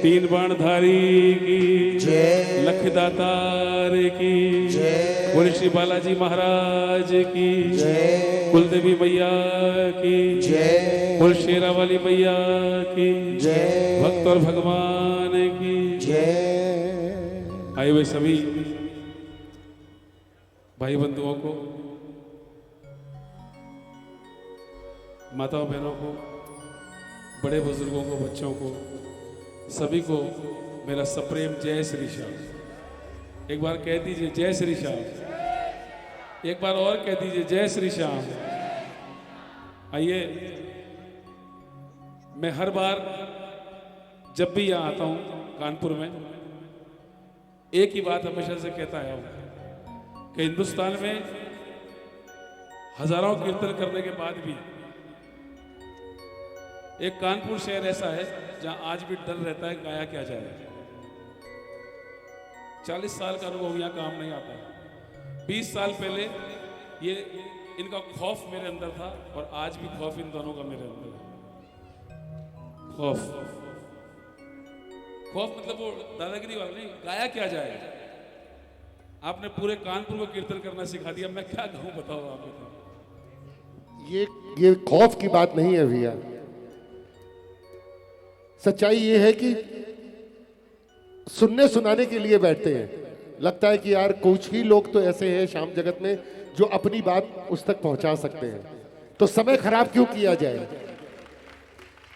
तीन बाणधारी की जय, लखदातार की जय, बोले श्री बालाजी महाराज की जय, कुलदेवी मैया की जय, बोल शेरा वाली मैया की जय, भक्त और भगवान की जय। आए हुए सभी भाई बंधुओं को, माताओं बहनों को, बड़े बुजुर्गों को, बच्चों को, सभी को मेरा सप्रेम जय श्री श्याम। एक बार कह दीजिए जय श्री श्याम। एक बार और कह दीजिए जय श्री श्याम। आइए, मैं हर बार जब भी यहाँ आता हूँ कानपुर में, एक ही बात हमेशा से कहता आया हूँ कि हिंदुस्तान में हजारों कीर्तन करने के बाद भी एक कानपुर शहर ऐसा है जहां आज भी डर रहता है गाया क्या जाए। 40 साल का अनुभव यहां काम नहीं आता है। 20 साल पहले ये इनका खौफ मेरे अंदर था और आज भी खौफ इन दोनों का मेरे अंदर है। खौफ खौफ मतलब वो दादागिरी वाला नहीं, गाया क्या जाए। आपने पूरे कानपुर को कीर्तन करना सिखा दिया, मैं क्या कहूं बताओ आप बताओ। ये खौफ की बात नहीं है भैया। सच्चाई ये है कि सुनने सुनाने के लिए बैठते हैं। लगता है कि यार कुछ ही लोग तो ऐसे हैं श्याम जगत में जो अपनी बात उस तक पहुंचा सकते हैं, तो समय खराब क्यों किया जाए।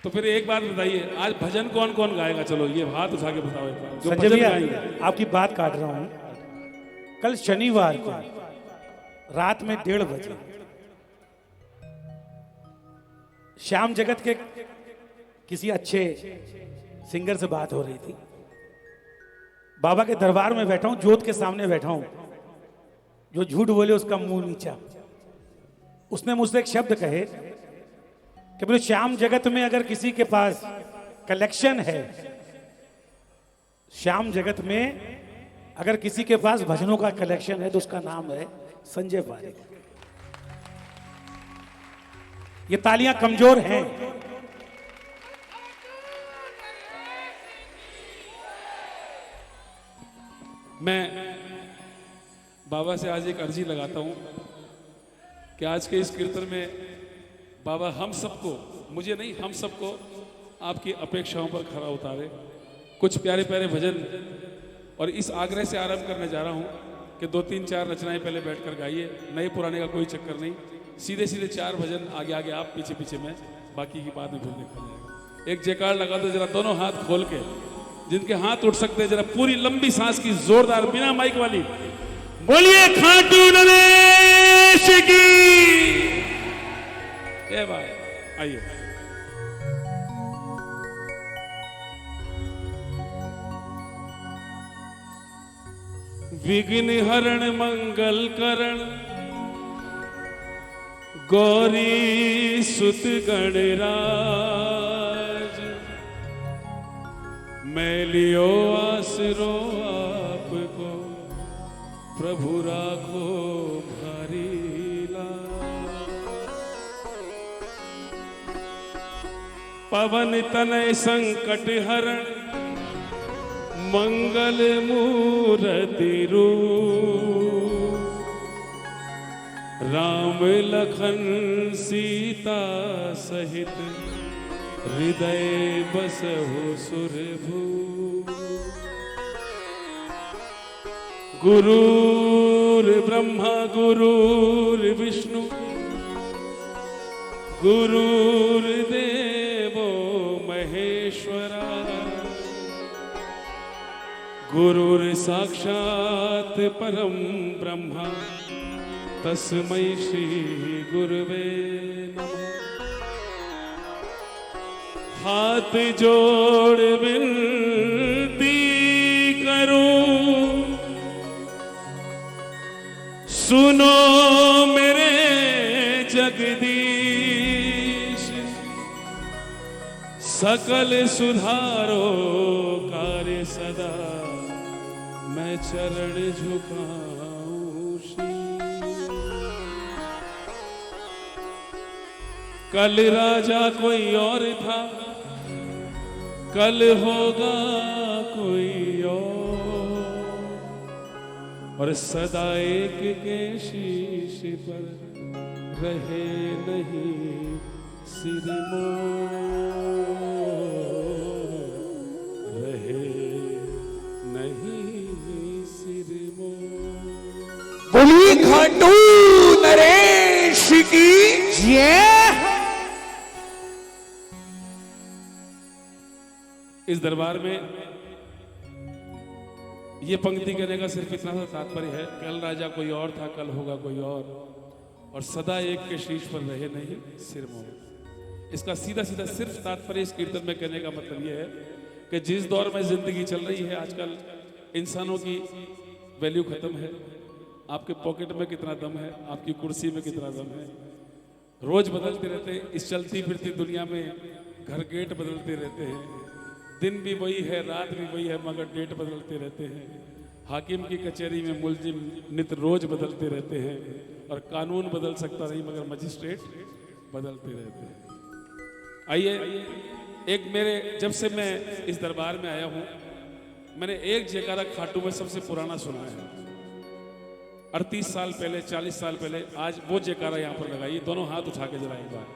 तो फिर एक बात बताइए, आज भजन कौन कौन गाएगा? चलो ये हाथ उठा के बताओ एक बार। जो संजय भजन भैया, गाएंगे। आपकी बात काट रहा हूं। कल शनिवार को रात में 1:30 बजे श्याम जगत के किसी अच्छे सिंगर से बात हो रही थी। बाबा के दरबार में बैठा हूं, जोत के सामने बैठा हूं। जो झूठ बोले उसका मुंह नीचा। उसने मुझसे एक शब्द कहे कि बोले श्याम जगत में अगर किसी के पास कलेक्शन है, श्याम जगत में अगर किसी के पास भजनों का कलेक्शन है तो उसका नाम है संजय पारेख। ये तालियां कमजोर हैं। मैं बाबा से आज एक अर्जी लगाता हूं कि आज के इस कीर्तन में बाबा हम सबको, मुझे नहीं हम सबको आपकी अपेक्षाओं पर खरा उतारे। कुछ प्यारे प्यारे भजन, और इस आग्रह से आरंभ करने जा रहा हूं कि 2-3-4 रचनाएं पहले बैठकर गाइए। नए पुराने का कोई चक्कर नहीं, सीधे सीधे 4 भजन आगे आगे आप, पीछे पीछे मैं, बाकी की बात में फिर निकल जाएगा। एक जयकार लगा दो जरा दोनों हाथ खोल के। जिनके हाथ उठ सकते हैं जरा पूरी लंबी सांस की जोरदार बिना माइक वाली बोलिए खाटू नरेश की। ए भाई आइए। विघ्न हरण मंगल करण गौरी सुत गणराज, मैं लियो आसरो आपको प्रभु राखो भारी लाज। पवन तनय संकट हरण मंगल मूर्ति रूप, राम लखन सीता सहित हृदय बसहु सुरभू। गुरुर् ब्रह्मा गुरुर्विष्णु गुरुर्देवो महेश्वरा, गुरुर्साक्षात् परम ब्रह्मा तस्मै श्री गुरुवे नमः। हाथ जोड़ विनती करूं, सुनो मेरे जगदीश, सकल सुधारो कार्य सदा मैं चरण झुकाऊं शीश। कल राजा कोई और था, कल होगा कोई और सदा एक के शीश पर रहे नहीं सिर मोर, रहे नहीं सिर मोर। बोली खाटू नरेश की जय। इस दरबार में ये पंक्ति कहने का सिर्फ इतना सा तात्पर्य है, कल राजा कोई और था, कल होगा कोई और सदा एक के शीश पर रहे नहीं सिर मोर। इसका सीधा सीधा सिर्फ तात्पर्य इस कीर्तन में कहने का मतलब यह है कि जिस दौर में जिंदगी चल रही है आजकल, इंसानों की वैल्यू खत्म है। आपके पॉकेट में कितना दम है, आपकी कुर्सी में कितना दम है, रोज बदलते रहते हैं। इस चलती फिरती दुनिया में घर गेट बदलते रहते हैं, दिन भी वही है, रात भी वही है, मगर डेट बदलते रहते हैं। हाकिम की कचहरी में मुलजिम नित रोज बदलते रहते हैं और कानून बदल सकता नहीं मगर मजिस्ट्रेट बदलते रहते हैं। आइए, एक मेरे जब से मैं इस दरबार में आया हूं, मैंने एक जयकारा खाटू में सबसे पुराना सुना है। 38 साल पहले, 40 साल पहले, आज वो जयकारा यहां पर लगाइए। दोनों हाथ उठा के जरा एक बार,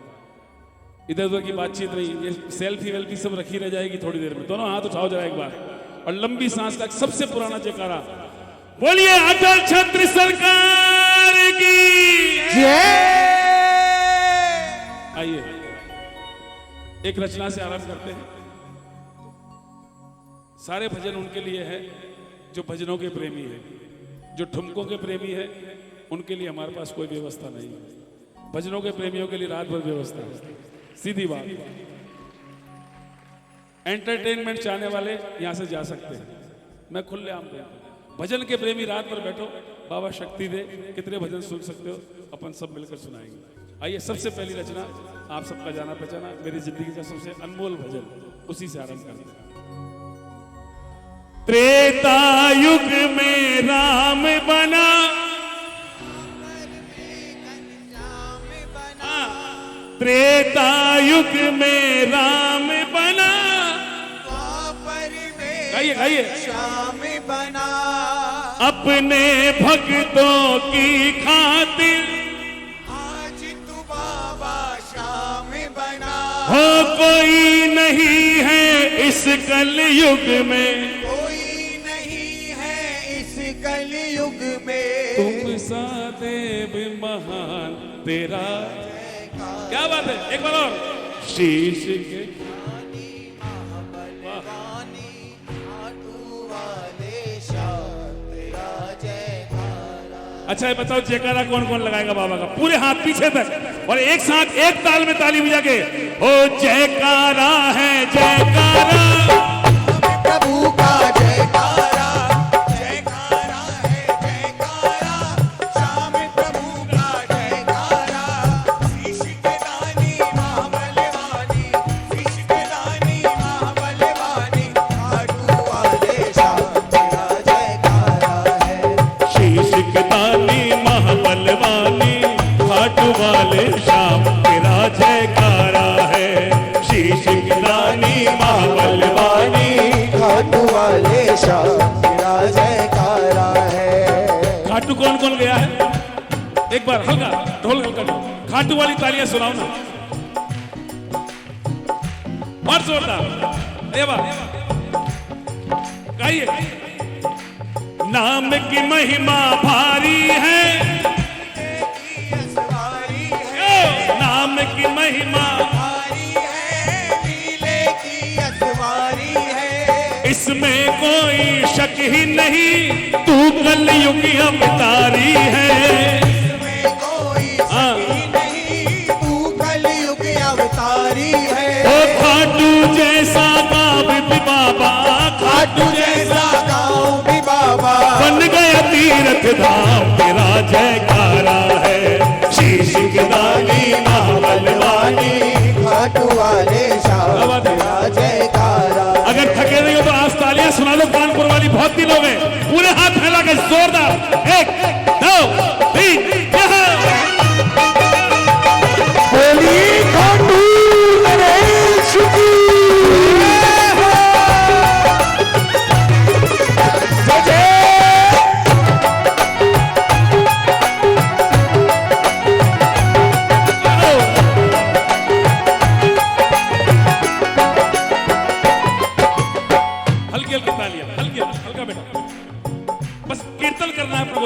इधर उधर की बातचीत नहीं, ये सेल्फी वेल्फी सब रखी रह जाएगी थोड़ी देर में। दोनों हाथ उठाओ जरा एक बार और लंबी सांस का सबसे पुराना जयकारा बोलिए, अटल छत्र सरकार की जय। आइए एक रचना से आरंभ करते हैं। सारे भजन उनके लिए है जो भजनों के प्रेमी है, जो ठुमकों के प्रेमी है उनके लिए हमारे पास कोई व्यवस्था नहीं है। भजनों के प्रेमियों के लिए रात भर व्यवस्था है, सीधी बात। एंटरटेनमेंट चाहने वाले यहां से जा सकते हैं, मैं खुलेआम कहता हूं। भजन के प्रेमी रात भर बैठो, बाबा शक्ति दे, कितने भजन सुन सकते हो, अपन सब मिलकर सुनाएंगे। आइए, सबसे पहली रचना आप सबका जाना पहचाना, मेरी जिंदगी का सबसे अनमोल भजन, उसी से आरंभ करते हैं। त्रेता युग में राम बना, त्रेता युग में राम बना, गाइए गाइए, श्याम बना, अपने भक्तों की खातिर आज तू बाबा श्याम बना। हो कोई नहीं है इस कलयुग में, कोई नहीं है इस कलयुग में, तुम सा देव महान तेरा। क्या बात है, एक बार और। शीश के अच्छा ये बताओ, जयकारा कौन कौन लगाएगा बाबा का? पूरे हाथ पीछे तक और एक साथ एक ताल में ताली बजा के, ओ जयकारा है जयकारा, प्रभु का जयकारा, जयकारा है जयकारा, श्याम प्रभु का जयकारा। शीश के दानी महाबलवानी, शीश के दानी महाबलवानी, खाटू वाले श्याम तेरा जयकारा है। शीश के दानी महाबलवानी, खाटू वाले श्याम तेरा जयकारा है। शीश के दानी महाबलवानी, खाटू वाले श्याम तेरा जयकारा है। खाटू कौन कौन गया है? एक बार हल्का ढोल हल्का, खाटू वाली तालियां सुनाओ ना, और जोरदार। ये बात गाइए। नाम की महिमा भारी है, नाम की महिमा भारी है, नीले की असवारी है, इसमें कोई शक ही नहीं, तू कलयुग अवतारी है। इसमें कोई शक ही नहीं, तू कलयुग अवतारी है। ओ खाटू जैसा गाँव भी बाबा, खाटू जैसा गाँव भी बाबा, बन गया तीर्थ धाम तेरा जयकारा है। शीश के दानी महाबलवानी, खाटू वाले श्याम तेरा जयकारा। अगर थके नहीं हो तो आज तालियां सुना लो, कानपुर वाली बहुत दिल हो गए। पूरे हाथ फैला के जोरदार, 1 2 3 बोली खाटू नरेश की जय।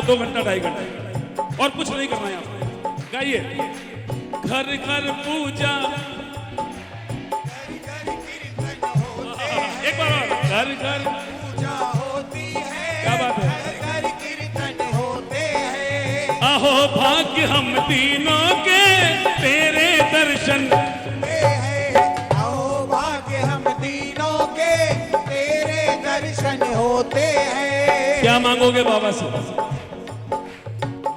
2 घंटा 2.5 घंटा, और कुछ नहीं करना है आपको। गाइए, घर घर पूजा, एक बार और, घर घर पूजा होती है, क्या बात है, घर कीर्तन होते हैं। आहो भाग्य हम तीनों के तेरे दर्शन, आओ भाग्य हम तीनों के तेरे दर्शन होते हैं। क्या मांगोगे बाबा से?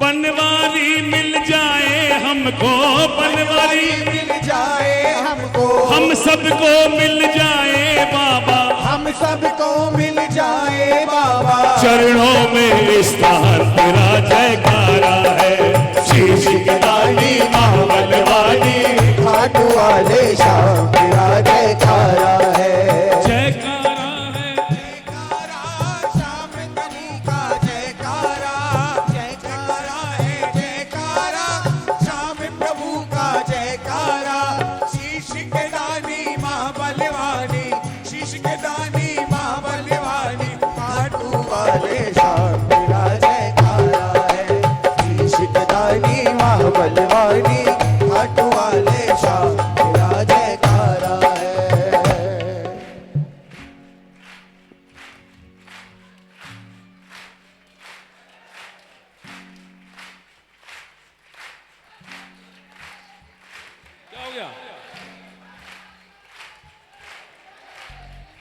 बनवारी मिल जाए हमको, बनवारी मिल जाए हमको, हम सबको मिल जाए बाबा, हम सबको मिल जाए बाबा। चरणों में स्थान तेरा जयकारा है, शीश की दानी महाबलवानी, घाट वाले श्याम तेरा जयकारा है। जयकारा है, जयकारा श्याम धनी का जयकारा, जयकारा है जयकारा श्याम प्रभु का जयकारा। शीश के दानी महाबलवानी, शीश के दानी महाबलवानी, घाटू वाले श्याम तेरा जयकारा है। शीश के दानी महाबलवानी, घाटू वाले श्याम तेरा जयकारा है। क्या हो गया?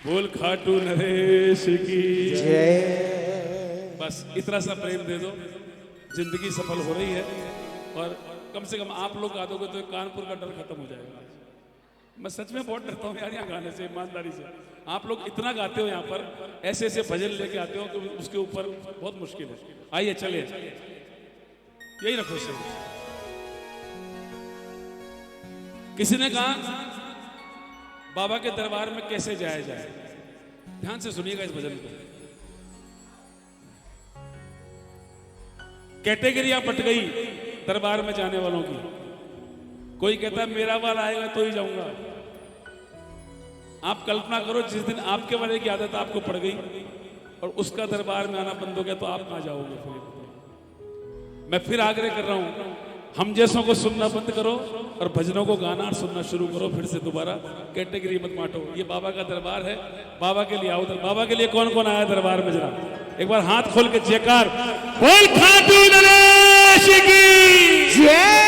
बोल खाटू नरेश की जय। बस इतना सा प्रेम दे दो, जिंदगी सफल हो रही है। और कम से कम आप लोग गा दोगे तो कानपुर का डर खत्म हो जाएगा। मैं सच में बहुत डरता हूँ यार यहाँ गाने से, ईमानदारी से। आप लोग इतना गाते हो यहाँ पर, ऐसे ऐसे भजन लेके आते हो कि उसके ऊपर बहुत मुश्किल है। आइए चलिए, यही रखो सही। किसी ने कहा बाबा के दरबार में कैसे जाया जाए, ध्यान से सुनिएगा इस भजन को। कैटेगरियां बट गई दरबार में जाने वालों की। कोई कहता है मेरा बार आएगा तो ही जाऊंगा। आप कल्पना करो, जिस दिन आपके वाले की आदत आपको पड़ गई और उसका दरबार में आना बंद हो गया तो आप कहां जाओगे फिर? मैं फिर आग्रह कर रहा हूं, हम जैसों को सुनना बंद करो और भजनों को गाना और सुनना शुरू करो फिर से दोबारा। कैटेगरी मत बांटो। ये बाबा का दरबार है, बाबा के लिए आओ। बाबा के लिए कौन कौन आया दरबार में? जरा एक बार हाथ खोल के जयकार बोल, खाटू नरेश की जय।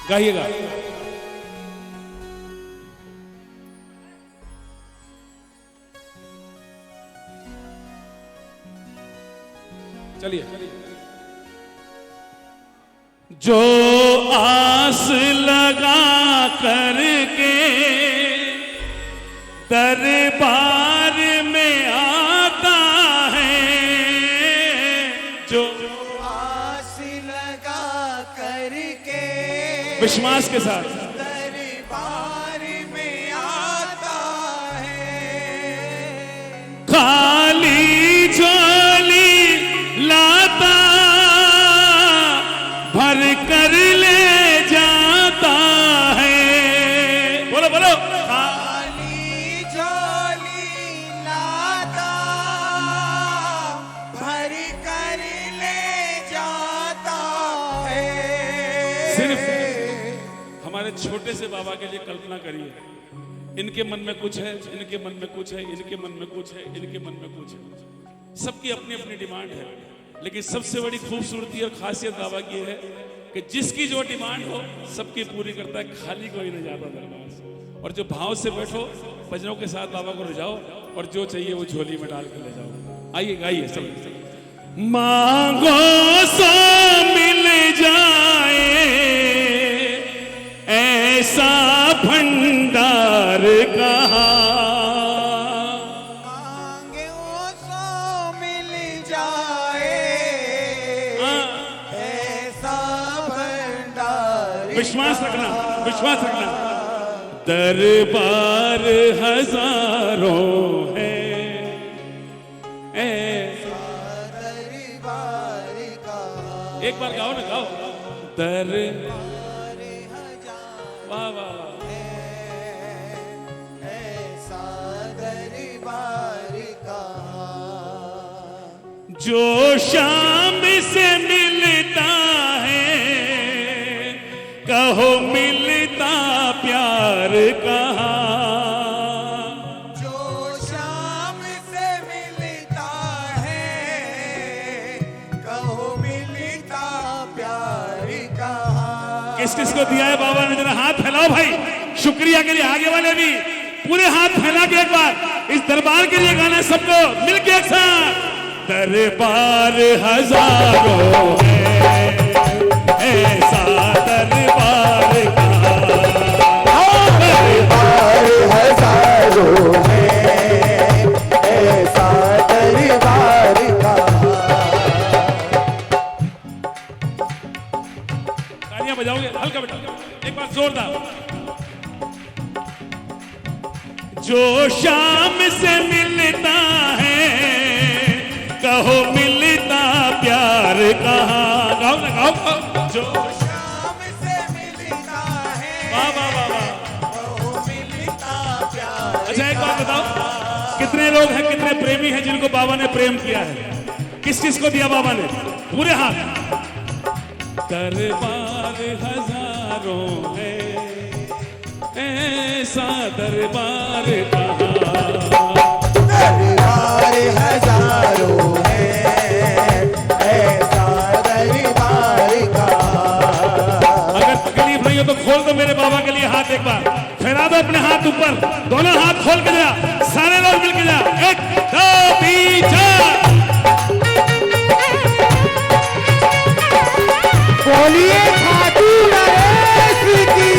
गाइएगा। चलिए। जो आस लगा करके दरबार में आता है, जो आस लगा करके विश्वास के साथ दरबार में आता है, खाली झोली लाता भर कर ले जाता है। बोलो बोलो, खाली झोली लाता भर कर ले जाता है। सिर्फ हमारे छोटे से बाबा के लिए कल्पना करिए, इनके मन में कुछ है, इनके मन में कुछ है, इनके मन में कुछ है, इनके मन में कुछ है। सबकी अपनी अपनी डिमांड है, लेकिन सबसे बड़ी खूबसूरती और खासियत बाबा की है कि जिसकी जो डिमांड हो सबकी पूरी करता है, खाली कोई नहीं जाता दरबार से। और जो भाव से बैठो, भजनों के साथ बाबा को रिझाओ और जो चाहिए वो झोली में डाल कर ले जाओ। आइए गाइए सब। मांगो सो मिल जाए ऐसा भंडार कहा, मांगे सो मिल जाए ऐसा भंडार। विश्वास रखना, विश्वास रखना। दरबार हजारों है दरबार का एक बार गाओ ना, गाओ। दर वाह वाह ऐसा दरबार कहाँ जो शाम से मिलता है कहो मिलता प्यार कहाँ जो शाम से मिलता है कहो मिलता प्यार कहाँ किस किस को दिया है बाबा ने? जरा हाथ फैलाओ भाई, शुक्रिया के लिए। आगे वाले भी पूरे हाथ फैला के एक बार इस दरबार के लिए गाना सबको मिलके एक साथ। दरबार हजारों है ऐसा दरबार का, दरबार हजारों है ऐसा दरबार कहाँ तालियां बजाओगे? हल्का बेटा एक बार जोरदार। जो शाम से मिलता है कहो मिलता प्यार कहाँ। गाओ ना गाओ, गाओ। जो शाम से मिलता है वाह वाह वाह वाह। कहो मिलता प्यार अच्छा एक बात बताओ, कितने लोग हैं, कितने प्रेमी हैं जिनको बाबा ने प्रेम किया है? किस किस को दिया बाबा ने? पूरे हाथ। दरबार हजारों है ऐसा दरबार कहाँ। दरबार हजारों है ऐसा दरबार कहाँ अगर तकलीफ नहीं हो तो खोल दो मेरे बाबा के लिए हाथ एक बार, फैला दो अपने हाथ ऊपर, दोनों हाथ खोल के जा, सारे लोग मिलके जा। 1 2 3 4। बोलिए खाटू नरेश की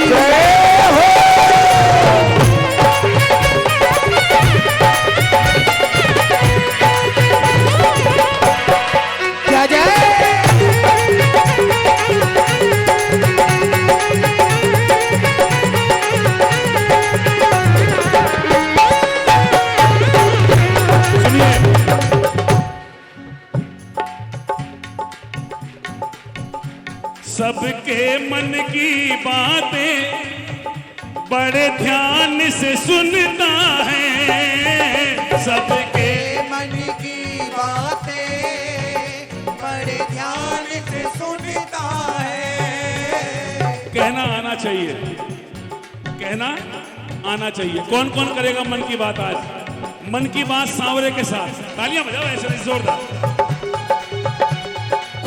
जय हो। जय जय सुनिए, सबके मन की बातें बड़े ध्यान से सुनता है, सबके मन की बातें बड़े ध्यान से सुनता है कहना आना चाहिए, कहना आना चाहिए। कौन कौन करेगा मन की बात आज? मन की बात सांवरे के साथ तालियां बजाओ ऐसे जोरदार,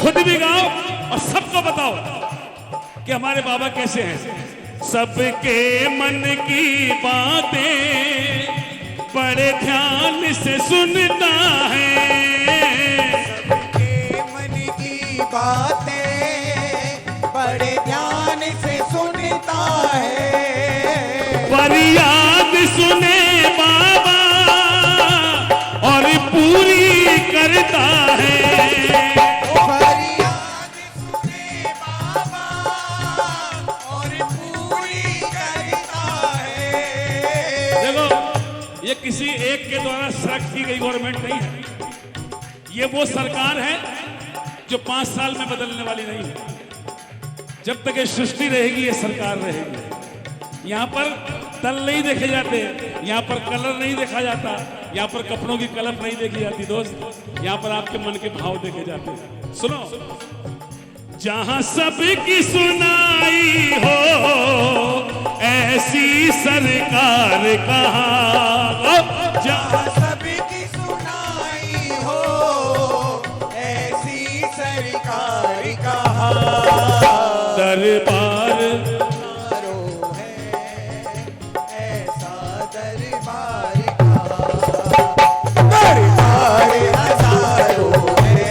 खुद भी गाओ और सबको बताओ कि हमारे बाबा कैसे हैं। सबके मन की बातें बड़े ध्यान से सुनता है, सबके मन की बातें बड़े ध्यान से सुनता है फरियाद सुने बाबा और पूरी करता है। फरियाद सुने बाबा और पूरी करता है। देखो ये किसी एक के द्वारा सेलेक्ट की गई गवर्नमेंट नहीं है, ये वो सरकार है जो 5 साल में बदलने वाली नहीं है। जब तक ये सृष्टि रहेगी ये सरकार रहेगी। यहाँ पर तल नहीं देखे जाते, यहाँ पर कलर नहीं देखा जाता, यहाँ पर कपड़ों की कलप नहीं देखी जाती दोस्त, यहाँ पर आपके मन के भाव देखे जाते हैं। सुनो, जहां सबकी सुनाई हो ऐसी सरकार कहाँ। जहाँ सबकी सुनाई हो ऐसी सरकार कहाँ। दरबार हजारों है ऐसा दरबार कहाँ। दरबार हजारों है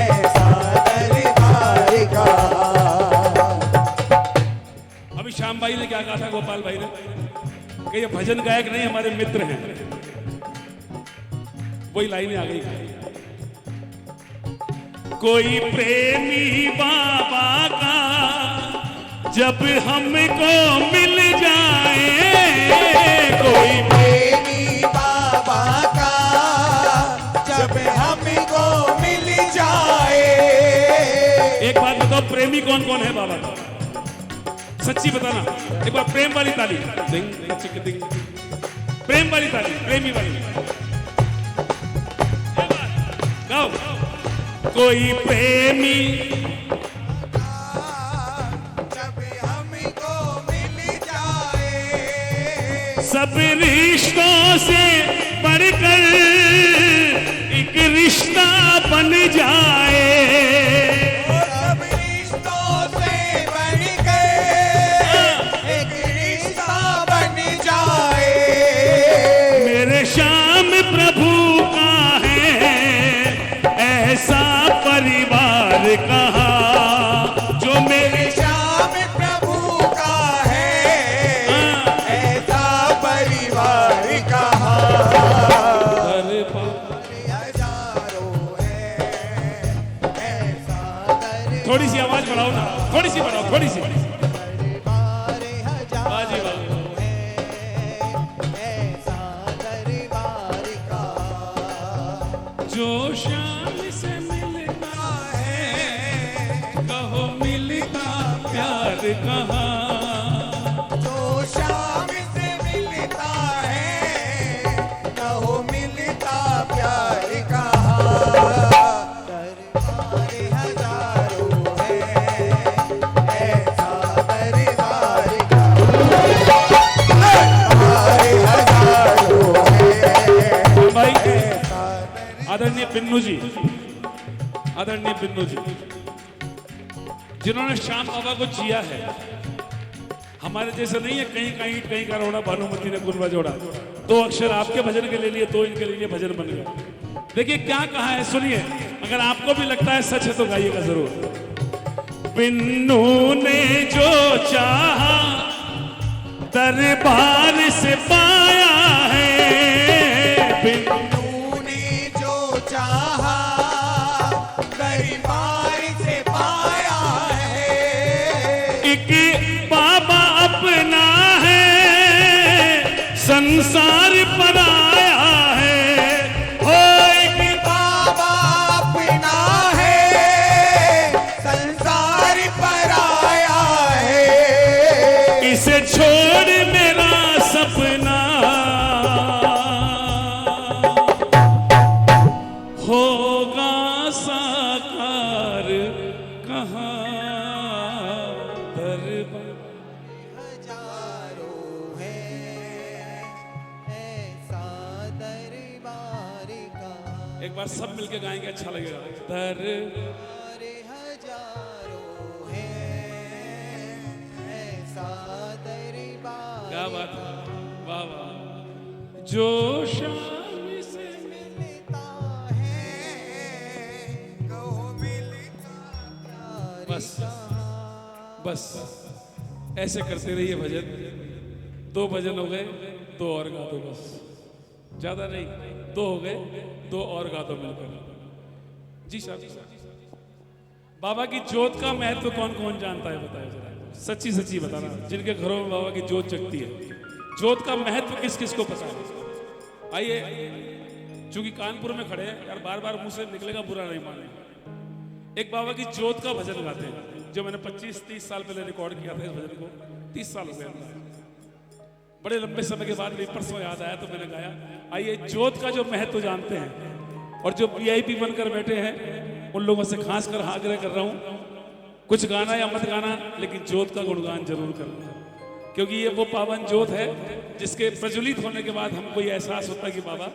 ऐसा दरबार कहाँ। अभी श्याम भाई ने क्या कहा था, गोपाल भाई ने कि ये भजन गायक नहीं हमारे मित्र हैं, वही लाइन आ गई। कोई प्रेमी बाबा का जब हमको मिल जाए, कोई प्रेमी बाबा का जब हमको मिल जाए। एक बात बताओ, प्रेमी कौन कौन है बाबा का? सच्ची बताना। एक बार प्रेम वाली ताली, दिंग चिक दिंग, प्रेम वाली ताली, प्रेमी वाली। गाओ। कोई प्रेमी जब हमको मिल जाए, सब रिश्तों से बढ़कर एक रिश्ता बन जाए। सब रिश्तों से बढ़कर एक रिश्ता बन जाए। मेरे श्याम प्रभु का है ऐसा परिवार कहाँ, जो मेरे श्याम प्रभु का है ऐसा परिवार कहाँ। हजारों है ऐसा थोड़ी सी आवाज बढ़ाओ ना, थोड़ी सी बढ़ाओ, थोड़ी सी। दरबार वाह जी वाह। हजारों है ऐसा दरबार का। जो श्याम से मिलता है, कहो मिलता प्यार कहाँ। जो शाम से मिलता है, कहो मिलता प्यार कहाँ। दरबार हजारों है ऐसा दरबार का। दरबार हजारों है भाई आदरणीय पिन्नू जी, आदरणीय पिन्नू जी, जिन्होंने श्याम बाबा को जिया है। हमारे जैसे नहीं है कहीं कहीं ईंट कहीं का रोड़ा, भानुमति ने गुलवा जोड़ा। 2 अक्षर आपके भजन के ले लिए, 2 इनके लिए भजन बन गए। देखिए क्या कहा है, सुनिए। अगर आपको भी लगता है सच है तो गाइएगा जरूर। पिन्नू ने जो चाहा दरबार से पाया है। पिन्नू ने जो चाहा दरबार से पाया है। एक बाबा अपना है संसार पर आया है। हो एक बाबा अपना है संसार पर आया है। इसे छोड़ मेरा सपना होगा साकार कहाँ। दरबार हजारों है ऐसा दरबार का। एक बार सब मिलके गाएंगे, अच्छा लगेगा। दर अरे हजारों है ऐसा दरबार। क्या बात है, वाह वाह। जो शाम से मिलता है, कहो मिलता प्यार बस का। बस ऐसे करते रहिए भजन। 2 भजन हो गए, 2 और गा दो बस, ज्यादा नहीं। 2 हो गए, 2 और गा दो मिलकर। जी साहब, बाबा की जोत का महत्व कौन कौन जानता है बताए जरा, सच्ची सच्ची बताना। जिनके घरों में बाबा की जोत जगती है, जोत का महत्व किस किस को पता है? आइए, चूंकि कानपुर में खड़े हैं यार, बार बार मुंह से निकलेगा, बुरा नहीं माने। एक बाबा की जोत का भजन गाते हैं, जो मैंने 25-30 साल पहले रिकॉर्ड किया था। इस भजन को 30 साल हो गए, बड़े लंबे समय के बाद मेरे परसों याद आया तो मैंने गाया। आइए, जोत का जो महत्व जानते हैं, और जो VIP बनकर बैठे हैं उन लोगों से खास कर आग्रह कर रहा हूं, कुछ गाना या मत गाना, लेकिन जोत का गुणगान जरूर करना, क्योंकि ये वो पावन जोत है जिसके प्रज्वलित होने के बाद हमको ये एहसास होता है कि बाबा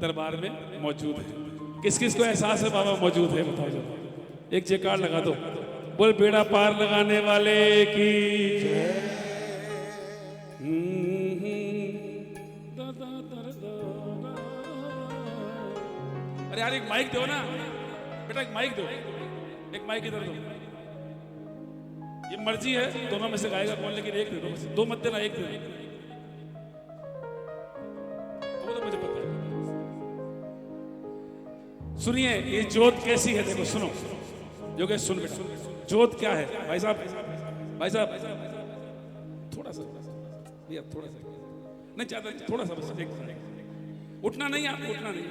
दरबार में मौजूद है। किस किस को एहसास है बाबा मौजूद है, बताओ जरा। एक जयकार लगा दो, बोल बेड़ा पार लगाने वाले की। अरे यार एक माइक दो ना बेटा, एक माइक दो, एक माइक इधर दो। ये मर्जी है, दोनों में से गाएगा कौन, लेकिन एक दे दो, 2 मत देना, एक दे दो। वो तो मुझे पता है। सुनिए ये जोत कैसी है, देखो सुनो योगेश, सुन बेटा। जोत क्या है भाई साहब, भाई साहब थोड़ा सा भैया, थोड़ा सा नहीं, ज्यादा थोड़ा सा बस, उठना नहीं, आप उठना नहीं।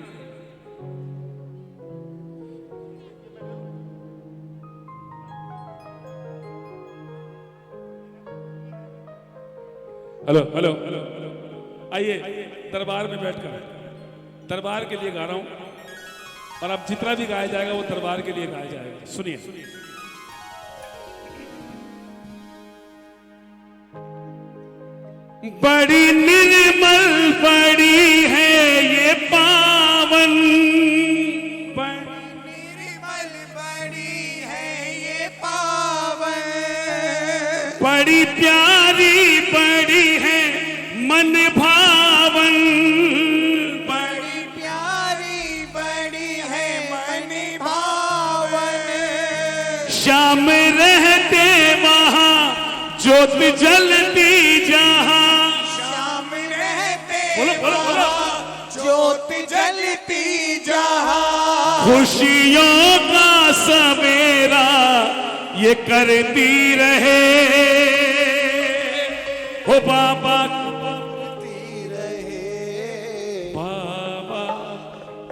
1 हेलो हेलो आइए दरबार में बैठकर दरबार के लिए गा रहा हूं और अब जितना भी गाया जाएगा वो दरबार के लिए गाया जाएगा। सुनिए। बड़ी निर्मल बड़ी है ये पावन, निर्मल बड़ी है ये पावन, बड़ी प्यारी बड़ी है मन भावन, बड़ी प्यारी बड़ी है मन भावन, श्याम रहते वहां ज्योत जलती जहां, श्याम रहते बोलो, बोलो, बोलो। वहाँ ज्योत जलती जहाँ, खुशियों का सवेरा ये करती रहे हो बाबा रहे बाबा।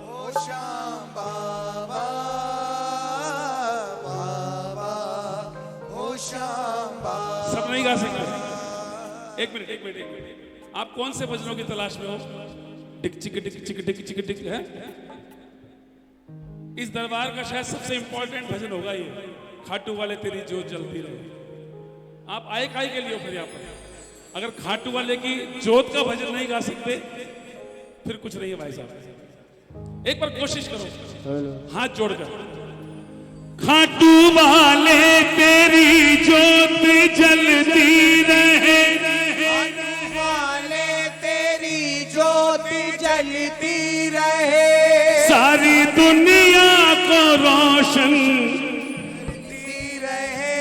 ओ श्याम बाबा, बाबा ओ श्याम बाबा। सब नहीं गा सकते। एक मिनट एक मिनट एक मिनट। आप कौन से भजनों की तलाश में हो? टिक चिक टिक चिक टिक चिक टिक है। इस दरबार का शायद सबसे इंपॉर्टेंट भजन होगा ये, खाटू वाले तेरी जोत जलती रहे। आप आए काहे के लिए हो फिर यहाँ पर? अगर खाटू वाले की जोत का भजन नहीं गा सकते फिर कुछ नहीं है भाई साहब। एक बार कोशिश करो हाथ जोड़कर। खाटू वाले तेरी जोत जलती रहे, वाले तेरी ज्योत जलती रहे, सारी दुनिया को रोशन करती रहे,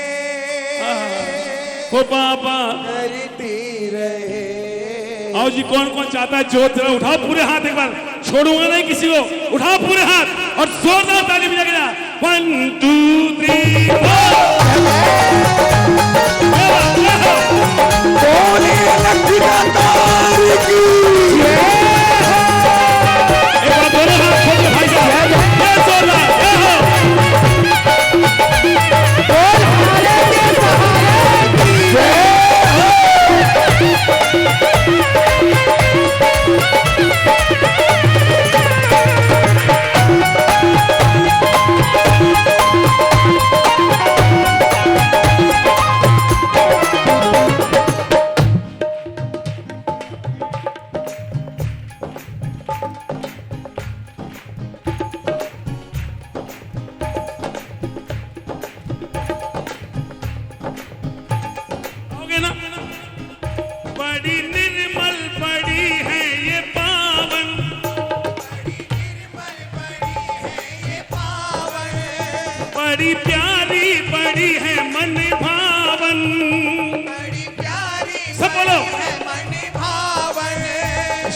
हो बाबा। करती रहे। आओ जी, कौन कौन चाहता है जोत जला? उठाओ पूरे हाथ एक बार, छोड़ूंगा नहीं किसी को। उठाओ पूरे हाथ और जोरदार ताली बजाएगा। 1 2 3 बोले लक्ष्मीकांतार की एक बार दोनों हाथ खोल के भाई साहब ये जोरदार ये हो। आओगे ना? बड़ी निर्मल बड़ी है ये पावन, निर्मल बड़ी है ये पावन, बड़ी प्यारी बड़ी है मन भावन। बड़ी प्यारी सब बोलो। है मन भावन,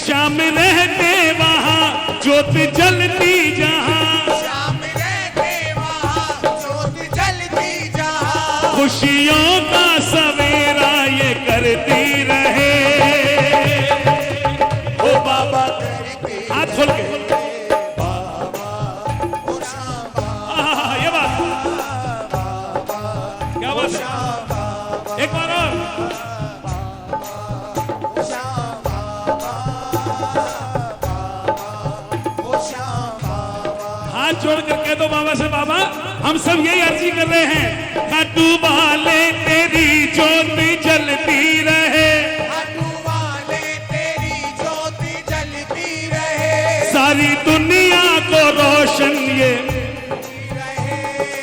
श्याम रहते वहां ज्योत जलती जहां, श्याम रहते वहाँ ज्योत जलती जहाँ, खुशियों का सवेरा ये करती रहे। ओ बाबा हाथ खोल के ये बात क्या बात है? एक बार और हाथ जोड़ कर कह दो बाबा से, बाबा हम सब यही अर्जी कर रहे हैं, खाटू वाले तेरी ज्योत जलती रहे, खाटू वाले तेरी ज्योत जलती रहे, सारी दुनिया को रोशन ये।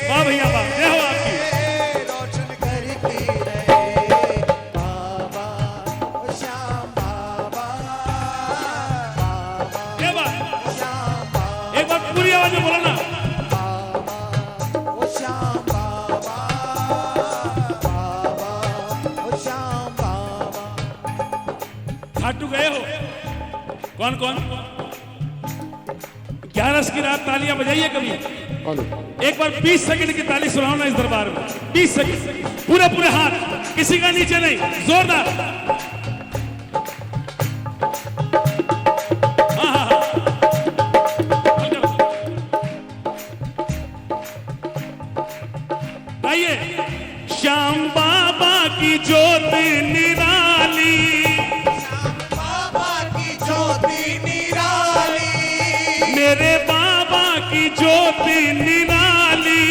वाह भैया वाह, जय हो आपकी। रोशन करती रहे बाबा ओ श्याम बाबा, ये बात श्याम बाबा एक बार पूरी आवाज में बोलो ना। ओ श्याम बाबा, बाबा ओ श्याम बाबा। खाटू गए हो? कौन कौन? 11 की रात तालियां बजाइए कभी। हेलो एक बार 20 सेकंड की ताली सुनाओ ना इस दरबार में। 20 सेकंड पूरे पूरे हाथ, किसी का नीचे नहीं, जोरदार। आइए। श्याम बाबा की ज्योत निराली, ज्योति निराली,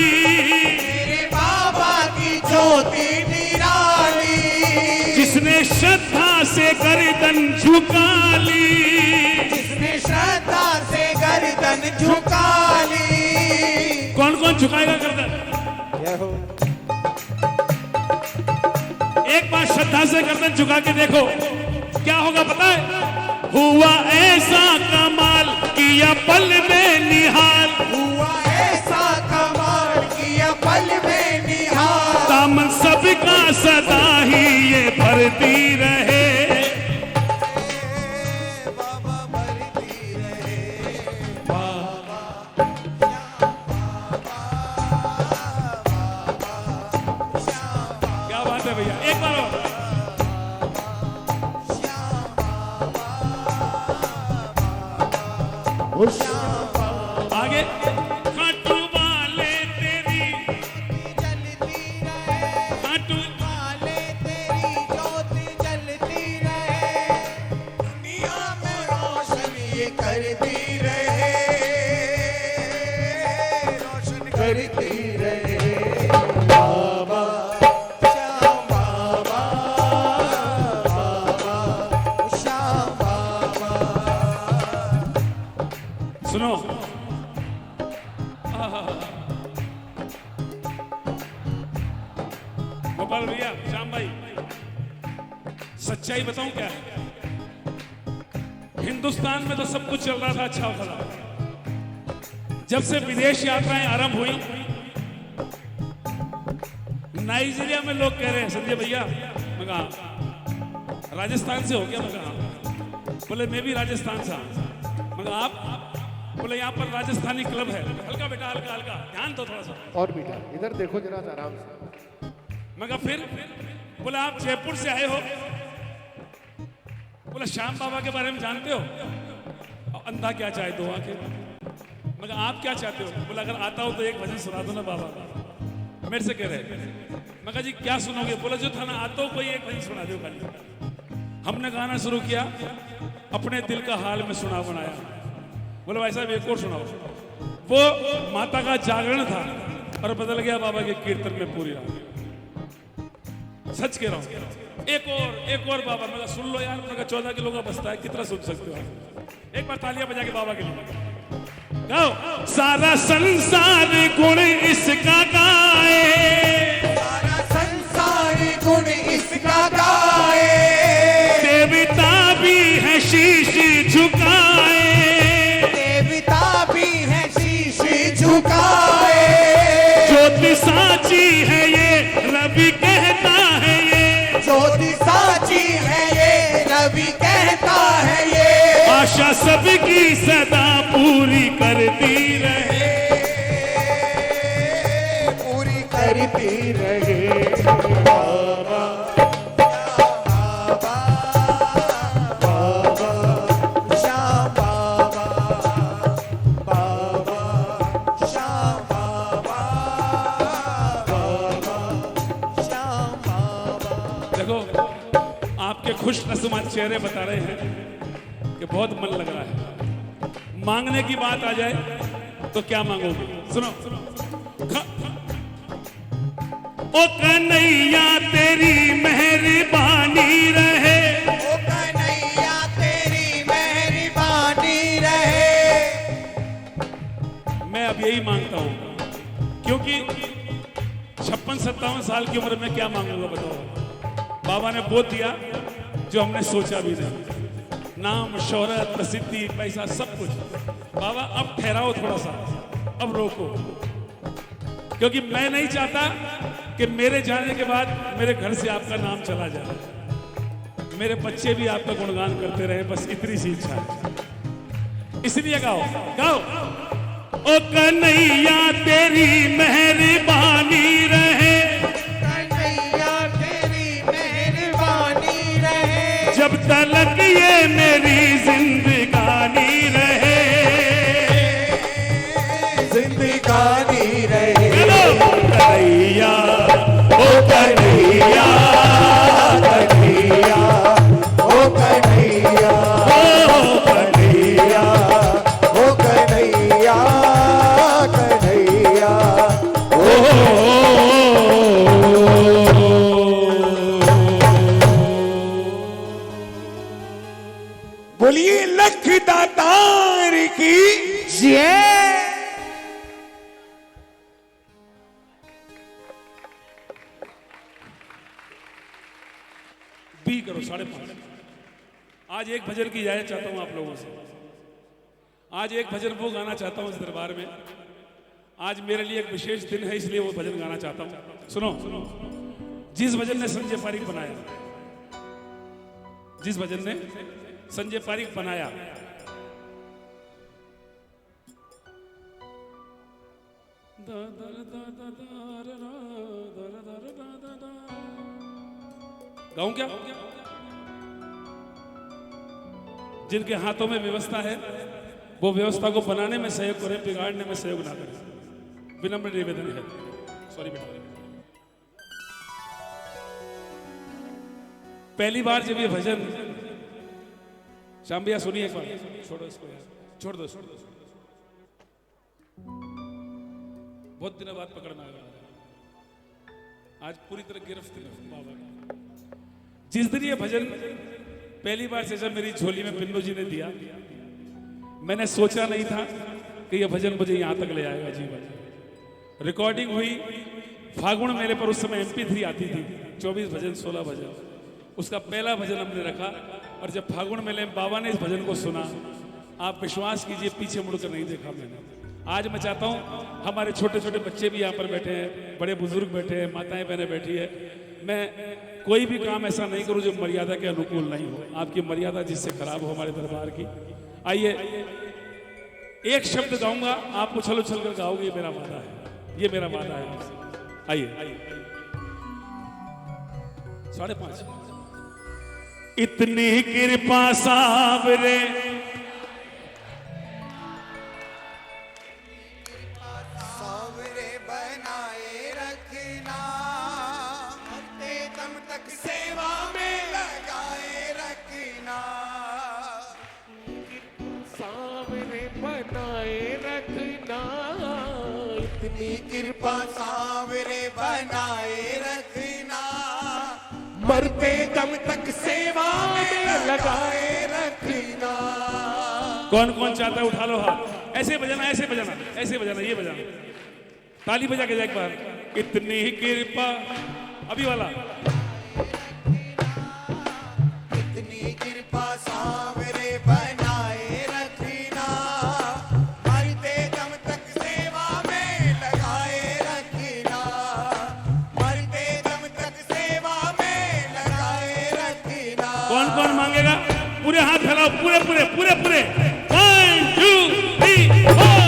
मेरे बाबा की ज्योति निराली, जिसने श्रद्धा से गर्दन झुका ली, जिसने श्रद्धा से गर्दन झुका ली। कौन कौन झुकाएगा गर्दन? एक बार श्रद्धा से गर्दन झुका के देखो, क्या होगा पता है? हुआ ऐसा कमाल किया पल में निहाल, हुआ ऐसा कमाल किया पल में निहाल, दामन सबका सदा ही ये भरती रहे। बाबा भरती रहे। क्या बात है भैया, एक बार और। खुश आगे खाटू वाले तेरी, जलती रहे, खाटू वाले तेरी ज्योति जलती रहे, दुनिया में रोशन ये करती रहे, रोशन करती रहे। बाबा श्याम बाबा, बाबा श्याम बाबा। सुनो, गोपाल भैया, श्याम भाई, सच्चाई बताऊं क्या है? हिंदुस्तान में तो सब कुछ चल रहा था अच्छा भला, जब से विदेश यात्राएं आरंभ हुई, नाइजीरिया में लोग कह रहे हैं संजय भैया, मैं कहा राजस्थान से हो गया, मैं कहा बोले मैं भी राजस्थान से हूं, मैं कहा आप, बोले यहाँ पर राजस्थानी क्लब है। हल्का बेटा, हल्का हल्का ध्यान दो थोड़ा सा। और बेटा इधर देखो जरा आराम से। मैं कहा फिर, बोले आप जयपुर से आए हो, बोला श्याम बाबा के बारे में जानते हो? और अंधा क्या चाहे दो आके। मैं कहा आप क्या चाहते हो? बोला अगर आता हो तो एक भजन सुना दो ना बाबा का। मेरे से कह रहे, मैं कहा जी क्या सुनोगे? बोला जो था ना, आता हो कोई एक भजन सुना दो खाली। हमने गाना शुरू किया, अपने दिल का हाल में सुना बनाया। बोले भाई साहब एक और सुनाओ। वो माता का जागरण था और बदल गया बाबा के कीर्तन में पूरी रात। सच कह रहा हूं, एक और बाबा। मैं कहा सुन लो यार, मैं कहा 14 किलो का बस्ता है, कितना सुन सकते हो आप? एक बार तालियां बजा के बाबा के लिए गाओ। सारा संसार गुण इसका गाए, सारा संसार गुण इसका गाए, देवता भी है शीश झुकाए, देवता भी है शीश झुकाए, ज्योति साची है ये रवि कहता है ये, ज्योति साची है ये रवि कहता है ये, आशा सबकी सदा पूरी करती रहे, पूरी करती रहे। श्याम बाबा, बाबा श्याम बाबा, बाबा श्याम बाबा। देखो आपके खुशनसुमा चेहरे बता रहे हैं कि बहुत मन लग रहा है। मांगने की बात आ जाए तो क्या मांगोगे? सुनो, ओ कन्हैया तेरी मेहरबानी रहे, ओ कन्हैया तेरी मेहरबानी रहे। मैं अब यही मांगता हूं, क्योंकि 56-57 साल की उम्र में क्या मांगूंगा बताओ? बाबा ने वो दिया जो हमने सोचा भी नहीं, नाम, शोहरत, प्रसिद्धि, पैसा, सब कुछ। बाबा अब ठहराओ थोड़ा सा, अब रोको, क्योंकि मैं नहीं चाहता कि मेरे जाने के बाद मेरे घर से आपका नाम चला जाए, मेरे बच्चे भी आपका गुणगान करते रहे, बस इतनी सी इच्छा है। इसलिए गाओ गाओ, ओ कन्हैया तेरी मेहरबानी रहे, कन्हैया तेरी मेहरबानी रहे, जब तलक ये मेरी जिंदगानी रहे, जिंदगानी रहे। चलो कन्हैया, ओ कन्हैया, कन्हैया, ओ कन्हैया, ओ कन्हैया, ओ कन्हैया, कन्हैया। बी करो 5:30। आज एक भजन की इजाजत चाहता हूं आप लोगों से। आज एक भजन वो गाना चाहता हूं इस दरबार में। आज मेरे लिए एक विशेष दिन है, इसलिए वो भजन गाना चाहता हूं। सुनो, जिस भजन ने संजय पारिक बनाया, जिस भजन ने संजय पारिक बनाया, गाऊं क्या? जिनके हाथों में व्यवस्था है वो व्यवस्था को बनाने में सहयोग करें, बिगाड़ने में सहयोग ना करें। विनम्र निवेदन है। सॉरी बेटा। पहली बार जब ये भजन, श्याम भैया सुनिए एक बार, छोड़ो इसको यार, छोड़ दो। बहुत दिनों बाद पकड़ना है आज पूरी तरह गिरफ्त बाबा। जिस दिन ये भजन पहली बार से जब मेरी झोली में पिन्नू जी ने दिया, मैंने सोचा नहीं था कि यह भजन मुझे यहां तक ले आएगा जीवन। रिकॉर्डिंग हुई फागुन मेले पर, उस समय MP3 आती थी, 24 भजन 16 भजन। उसका पहला भजन हमने रखा और जब फागुन मेले में बाबा ने इस भजन को सुना, आप विश्वास कीजिए पीछे मुड़कर नहीं देखा मैंने। आज मैं चाहता हूं हमारे छोटे छोटे बच्चे भी यहाँ पर बैठे हैं, बड़े बुजुर्ग बैठे हैं, माताएं बहनें बैठी है, मैं कोई भी काम ऐसा नहीं करूं जो मर्यादा के अनुकूल नहीं हो। आपकी मर्यादा जिससे खराब हो हमारे दरबार की। आइए एक शब्द गाऊंगा, आप उछल उछल कर गाओगे, ये मेरा वादा है, ये मेरा वादा है आपसे। आइए 5:30। इतनी कृपा सावरे, सावरे बनाए रखना, मरते दम तक सेवा में लगाए रखना। सावरे बनाए रखना, इतनी कृपा सावरे बनाए रखना, मरते दम तक सेवा में लगाए रखना। कौन कौन चाहता है उठा लो हाथ। ऐसे बजाना, ऐसे बजाना, ऐसे बजाना, ये बजाना, ताली बजा के जाए एक बार। इतनी ही कृपा, अभी वाला। इतनी कृपा सावरे बनाए रखना, मरते दम तक सेवा में लगाए रखना, मरते दम तक सेवा में लगाए रखना। कौन कौन मांगेगा? पूरे हाथ फैलाओ, पूरे पूरे पूरे पूरे। 1 2 3 4।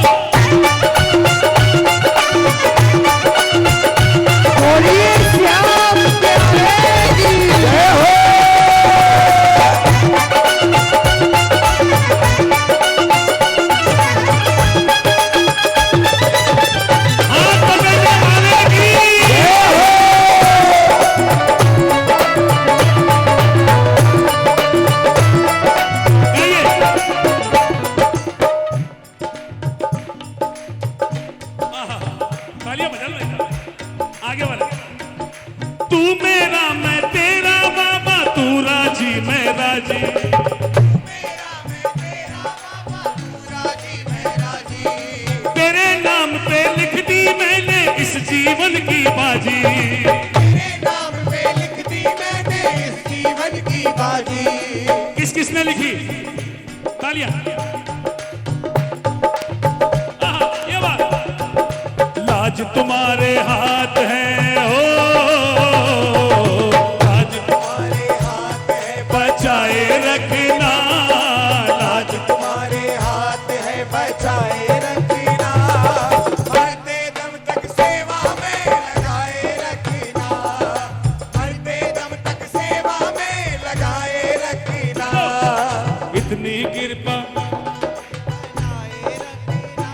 बोलिए श्याम देव की जय हो। हाथ पकड़ने वाले की जय हो। तालियां बजा लो आगे वाले। तू मेरा मैं तेरा बाबा, तू राजी मैं राजी, तेरे नाम पे लिख दी मैंने इस जीवन की बाजी, तेरे नाम पे लिख दी मैंने इस जीवन की बाजी। किस किसने लिखी? तालियां। ये बात। लाज तुम्हारे हाथ है हो, लाज तुम्हारे हाथ है बचाए रखना, लाज तुम्हारे हाथ है बचाए रखना, मरते दम तक सेवा में लगाए रखना, मरते दम तक सेवा में लगाए रखना। इतनी कृपा। बनाए रखना।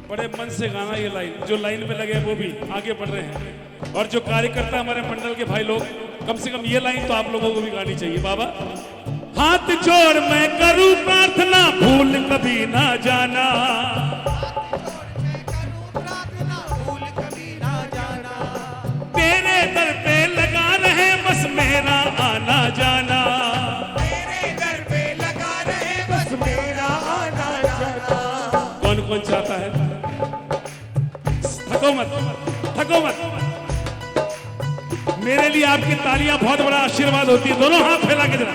बड़े मन से गाना ये लाइन, जो लाइन में लगे वो भी आगे बढ़ रहे हैं, और जो कार्यकर्ता हमारे मंडल के भाई लोग, कम से कम ये लाइन तो आप लोगों को भी गानी चाहिए। बाबा हाथ जोड़ मैं करूं प्रार्थना, भूल कभी ना जाना, प्रार्थना भूल कभी ना जाना। तेरे दर पे लगा रहे बस मेरा आना जाना। थको मत, थको मत। मेरे लिए आपकी तालियां बहुत बड़ा आशीर्वाद होती है। दोनों हाथ फैला के जरा,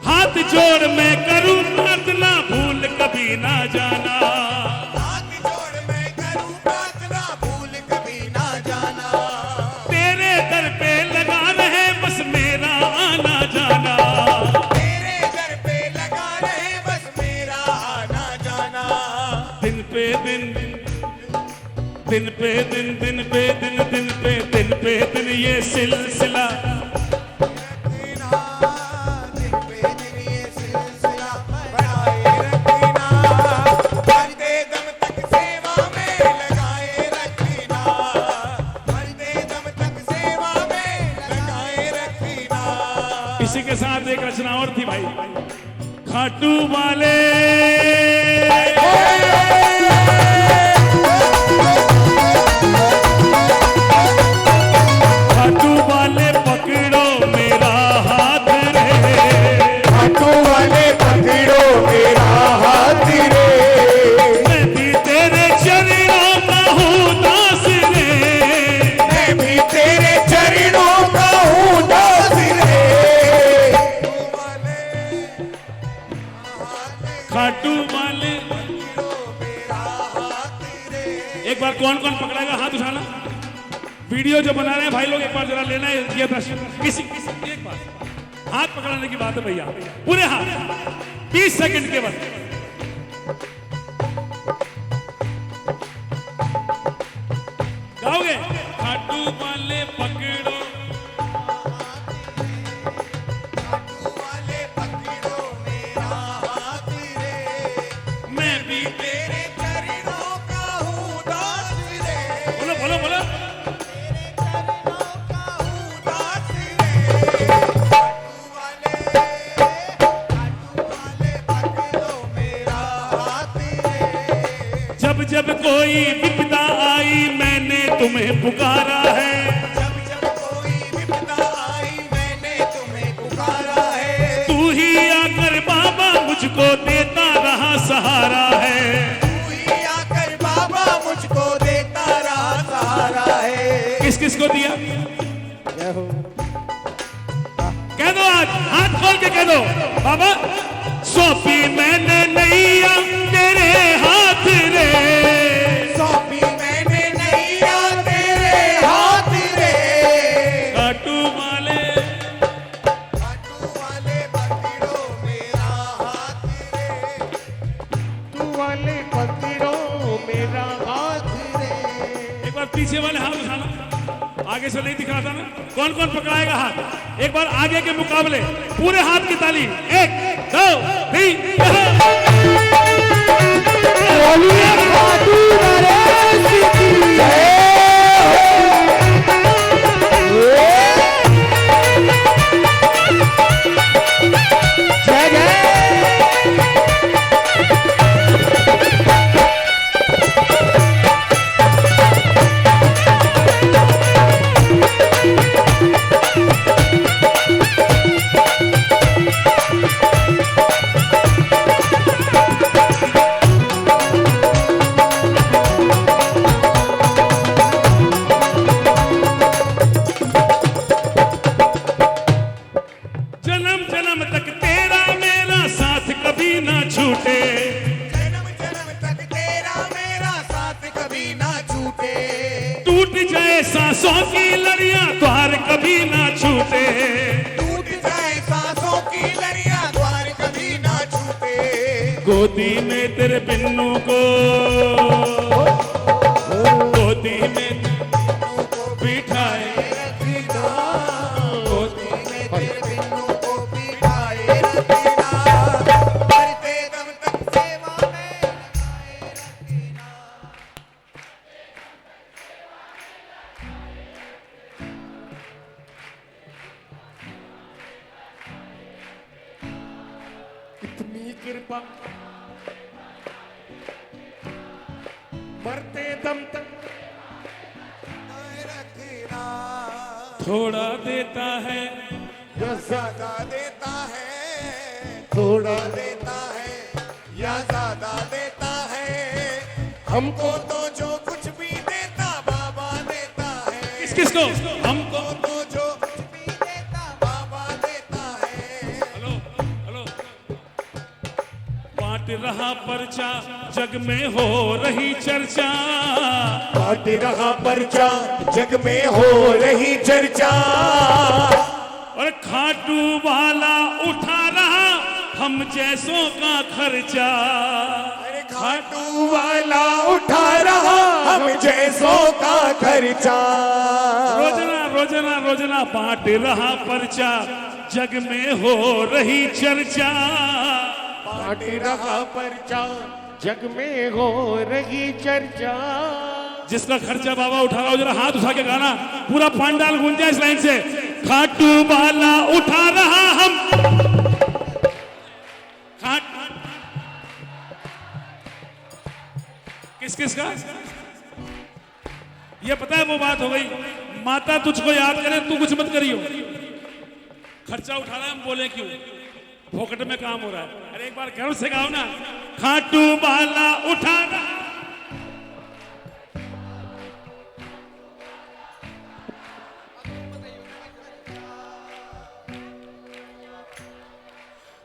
हाथ जोड़ मैं करूं प्रार्थना, भूल कभी ना जाना। हाथ जोड़ मैं करूं प्रार्थना, भूल कभी ना जाना। तेरे दर पे लगा रहे बस मेरा आना जाना। तेरे दर पे लगा रहे बस मेरा आना जाना। दिन पे दिन, दिन पे दिन, दिन पे दिन, दिन पे दिन, पे दिन ये सिलसिला। रखना दिन पे दिन ये सिलसिला बनाए रखना। मरते दम तक सेवा में लगाए रखना। मरते दम तक सेवा में लगाए रखना। इसी के साथ एक रचना और थी भाई, खाटू वाले खाटू वाले पकड़ो मेरा हाथ रे। खाटू वाले पकड़ो मेरा हाथ रे। मैं भी तेरे चरणों का हूँ दास रे। मैं भी तेरे चरणों का हूँ दास रे। खाटू वाले, एक बार कौन कौन पकड़ेगा हाथ उठाना। वीडियो जो बना रहे हैं भाई लोग, एक बार जरा लेना है ये दर्शन, किसी किसी एक बार हाथ पकड़ने की बात है भैया, पूरे हाथ 20 सेकंड के बाद। गाओगे? खाटू वाले पकड़ो, खाटू वाले पकड़ो मेरा हाथ रे। मैं भी तेरे चरणों का हूँ दास रे। बोलो बोलो बोलो। तेरे चरणों का हूँ दास रे। खाटू वाले पकड़ो मेरा हाथ रे। जब जब कोई विपदा आई मैंने तुम्हें पुकारा है। जब जब कोई विपदा आई मैंने तुम्हें पुकारा है। तू ही आकर बाबा मुझको देता रहा सहारा है। तू ही आकर बाबा मुझको देता रहा सहारा है। किस किस को दिया? कह दो, आज हाथ खोल के कह दो, बाबा सौंपी मैंने नैया तेरे हाथ रे। सौंपी मैंने नैया तेरे हाथ रे। खाटू वाले, खाटू वाले पकड़ो मेरा हाथ रे। तू वाले पकड़ो मेरा हाथ रे। एक बार पीछे वाले हाथ उठाना, आगे से नहीं दिख रहा था ना। कौन कौन पकड़ाएगा हाथ? एक बार आगे के मुकाबले पूरे हाथ की ताली, 1 2 3। जन्म जन्म तक तेरा मेरा साथ कभी ना छूटे। जन्म जन्म तक तेरा मेरा साथ कभी ना छूटे। टूट जाए सांसों की लड़ियां द्वार कभी ना छूटे। टूट जाए सांसों की लड़ियां द्वार कभी ना छूटे। गोदी में तेरे बिन्नू को, गोदी में बिठाए, रखना गोदी में तेरे बिन्नू को बिठाए रखना। मरते दम तक सेवा में लगाए रखना। इतनी कृपा मरते दम तक रखना। थोड़ा देता है या ज्यादा देता है, थोड़ा देता है या ज्यादा देता है। हमको तो जो कुछ भी देता बाबा देता है। किस किस को? हमको तो जो कुछ भी देता बाबा देता है। हेलो हेलो, बांट रहा पर्चा जग में हो रही चर्चा, बांट रहा पर्चा जग में हो रही चर्चा, और खाटू वाला उठा रहा हम जैसों का खर्चा। अरे खाटू वाला उठा रहा हम जैसों का खर्चा। रोजना रोजना रोजना बांट रहा पर्चा जग में हो रही चर्चा। बांट रहा पर्चा जग में हो रही चर्चा। जिसका खर्चा बाबा उठा रहा हो जरा हाथ उठा के गाना, पूरा पंडाल गूंजा इस लाइन से। खाटू वाला उठा रहा हम खाट किस किस का? ये पता है वो बात हो गई, माता तुझको याद करे तू कुछ मत करियो। खर्चा उठा रहा है हम बोले क्यों, फोकट में काम हो रहा है। अरे एक बार गर्व से गाओ ना, खाटू वाला उठा रहा।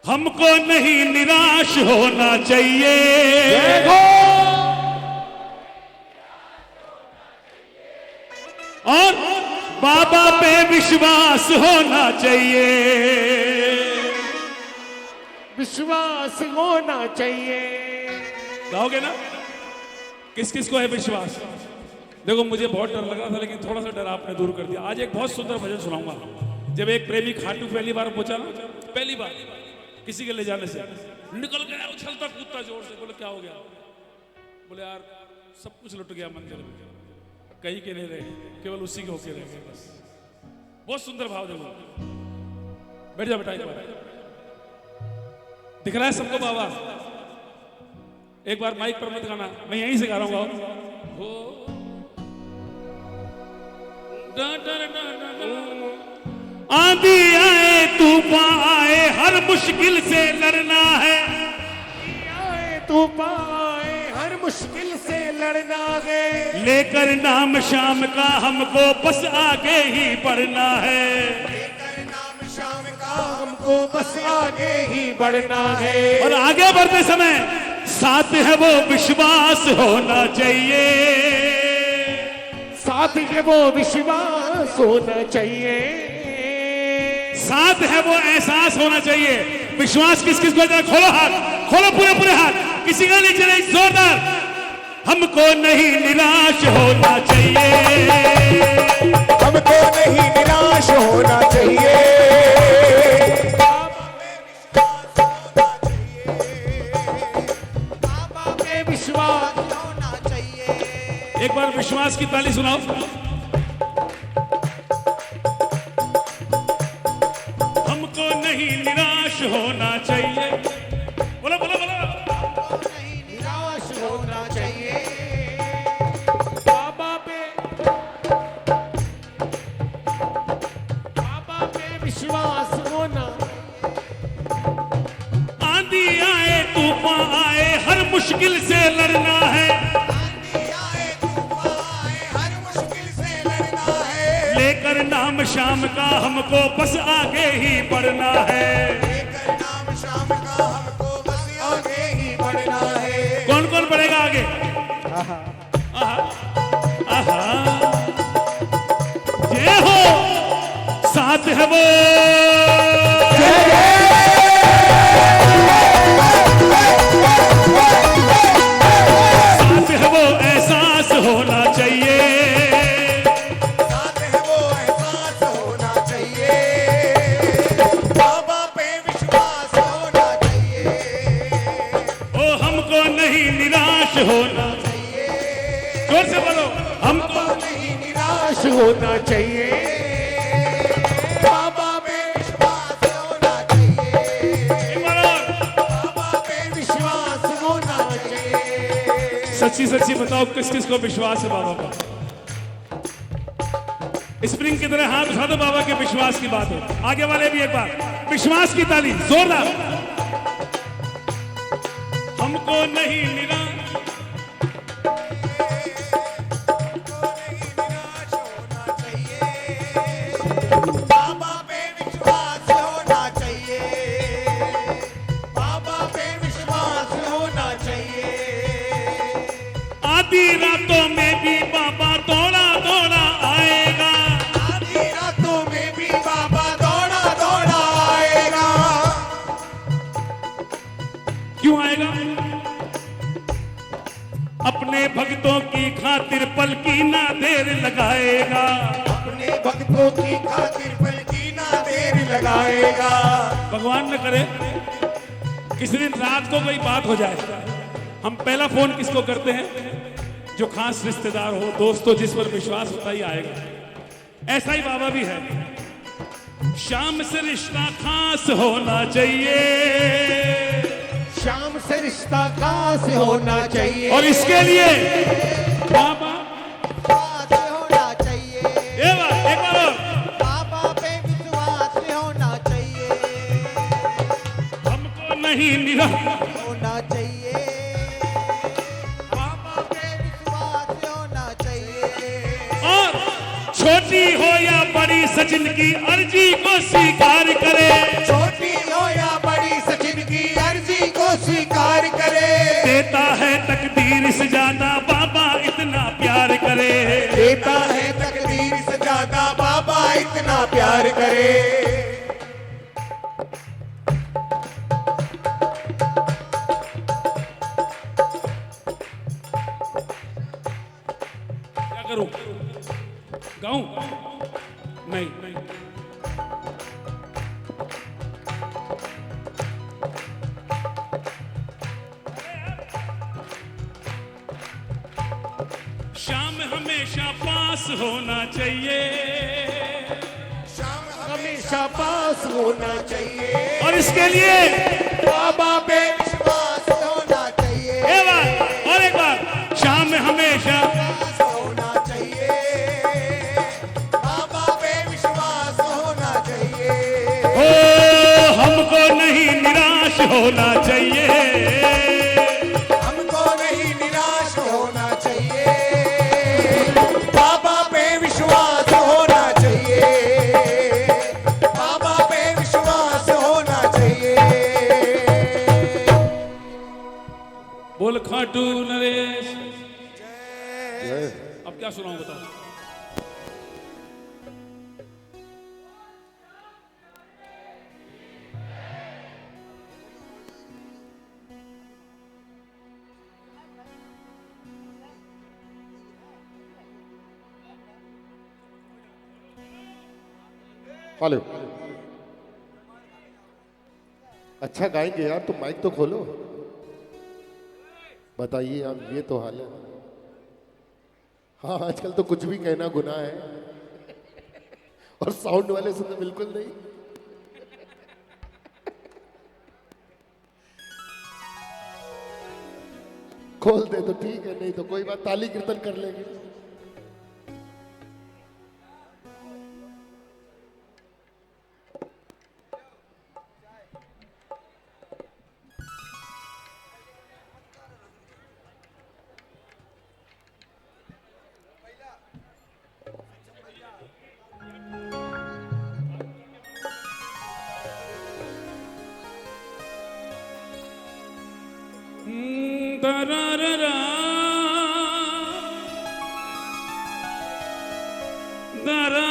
हमको नहीं निराश होना चाहिए, और बाबा पे विश्वास होना चाहिए। विश्वास होना चाहिए। गाओगे ना? किस किस को है विश्वास? देखो मुझे बहुत डर लग रहा था, लेकिन थोड़ा सा डर आपने दूर कर दिया। आज एक बहुत सुंदर भजन सुनाऊंगा। जब एक प्रेमी खाटू पहली बार पहुंचा ना, पहली बार किसी के ले जाने से निकल गया उछलता कूदता जोर से। बोले क्या हो गया? बोले यार सब कुछ लुट गया मंदिर में, कहीं के नहीं रहे, केवल उसी के होके रह गए बस। बहुत सुंदर भाव। देखो बैठ जा बेटा, एक बार दिख रहा है सबको बाबा? एक बार माइक पर मत गाना, मैं यहीं से गा रहा हूँ। हो आंधी आए तूफान आए हर मुश्किल से लड़ना है, आए तूफान आए हर मुश्किल से लड़ना है। लेकर नाम शाम का हमको बस आगे ही बढ़ना है। लेकर नाम शाम का हमको बस आगे ही बढ़ना है। और आगे बढ़ते समय साथ है वो विश्वास होना चाहिए, साथ है वो विश्वास होना चाहिए। साथ है वो एहसास होना चाहिए। विश्वास किस किस को है? खोलो हाथ, खोलो पूरे पूरे हाथ, किसी का नहीं चले, जोरदार। हमको नहीं निराश होना चाहिए, हमको नहीं निराश होना चाहिए। बाबा पे विश्वास होना चाहिए। एक बार विश्वास की ताली सुनाओ। हमको नहीं निराश होना चाहिए। बोलो बोलो बोलो। नहीं निराश होना चाहिए। बाबा पे विश्वास होना। आंधी आए तूफान आए हर मुश्किल से लड़ना है। आंधी आए तूफान आए हर मुश्किल से लड़ना है। लेकर नाम शाम का हमको बस आगे ही बढ़ना है। लेकर नाम शाम का हमको बस आगे ही बढ़ना है। कौन कौन बढ़ेगा आगे? आहा आहा, ये हो साथ है वो, साथ है वो एहसास होना चाहिए। साथ है वो एहसास होना चाहिए। बाबा पे विश्वास होना चाहिए। ओ हमको नहीं निराश होना चाहिए। जोर से बोलो, हमको नहीं निराश होना चाहिए। बाबा पे विश्वास होना चाहिए। एक बार और। बाबा पे विश्वास होना चाहिए। सच्ची सच्ची बताओ किस किस को विश्वास है बाबा का? स्प्रिंग की तरह हाथ उठा दो, बाबा के विश्वास की बात हो। आगे वाले भी एक बार विश्वास की ताली जोरदार। हमको नहीं निराश भक्तों की खातिर पल की ना देर लगाएगा, अपने भक्तों की खातिर पल की ना देर लगाएगा। भगवान न करे किसी दिन रात को कोई बात हो जाए, हम पहला फोन किसको करते हैं? जो खास रिश्तेदार हो, दोस्त हो, जिस पर विश्वास होता ही आएगा। ऐसा ही बाबा भी है, शाम से रिश्ता खास होना चाहिए, शाम से रिश्ता खास होना चाहिए, और इसके लिए बाबा खास होना चाहिए, एक बार और, बाबा पे विश्वास होना चाहिए, हमको नहीं मिला होना चाहिए, बाबा पे विश्वास होना चाहिए। और छोटी हो या बड़ी सचिन की अर्जी को स्वीकार करे, छोटी हो या बड़ी सचिन की अर्जी को स्वीकार करे, देता है तकदीर से ज्यादा बाबा इतना प्यार करे, देता है तकदीर से ज्यादा बाबा इतना प्यार करे। क्या करूं, गाऊं? नहीं, शाम हमेशा पास होना चाहिए, शाम हमेशा पास होना चाहिए, और इसके लिए बाबा पे विश्वास होना चाहिए, और एक बार, शाम हमेशा विश्वास होना चाहिए, बाबा पे विश्वास होना चाहिए, हो, हमको नहीं निराश होना चाहिए, हमको नहीं निराश होना चाहिए, बाबा पे विश्वास होना चाहिए, बाबा पे विश्वास होना चाहिए। बोल खाटू नरेश। जय। अब क्या सुनाऊं बताओ? हेलो, अच्छा गाएंगे यार, तो माइक तो खोलो। बताइए आप, ये तो हाल है। हाँ, आजकल तो कुछ भी कहना गुनाह है, और साउंड वाले से तो बिल्कुल नहीं। खोल दे तो ठीक है, नहीं तो कोई बात, ताली कीर्तन कर लेंगे। दराररा, दरा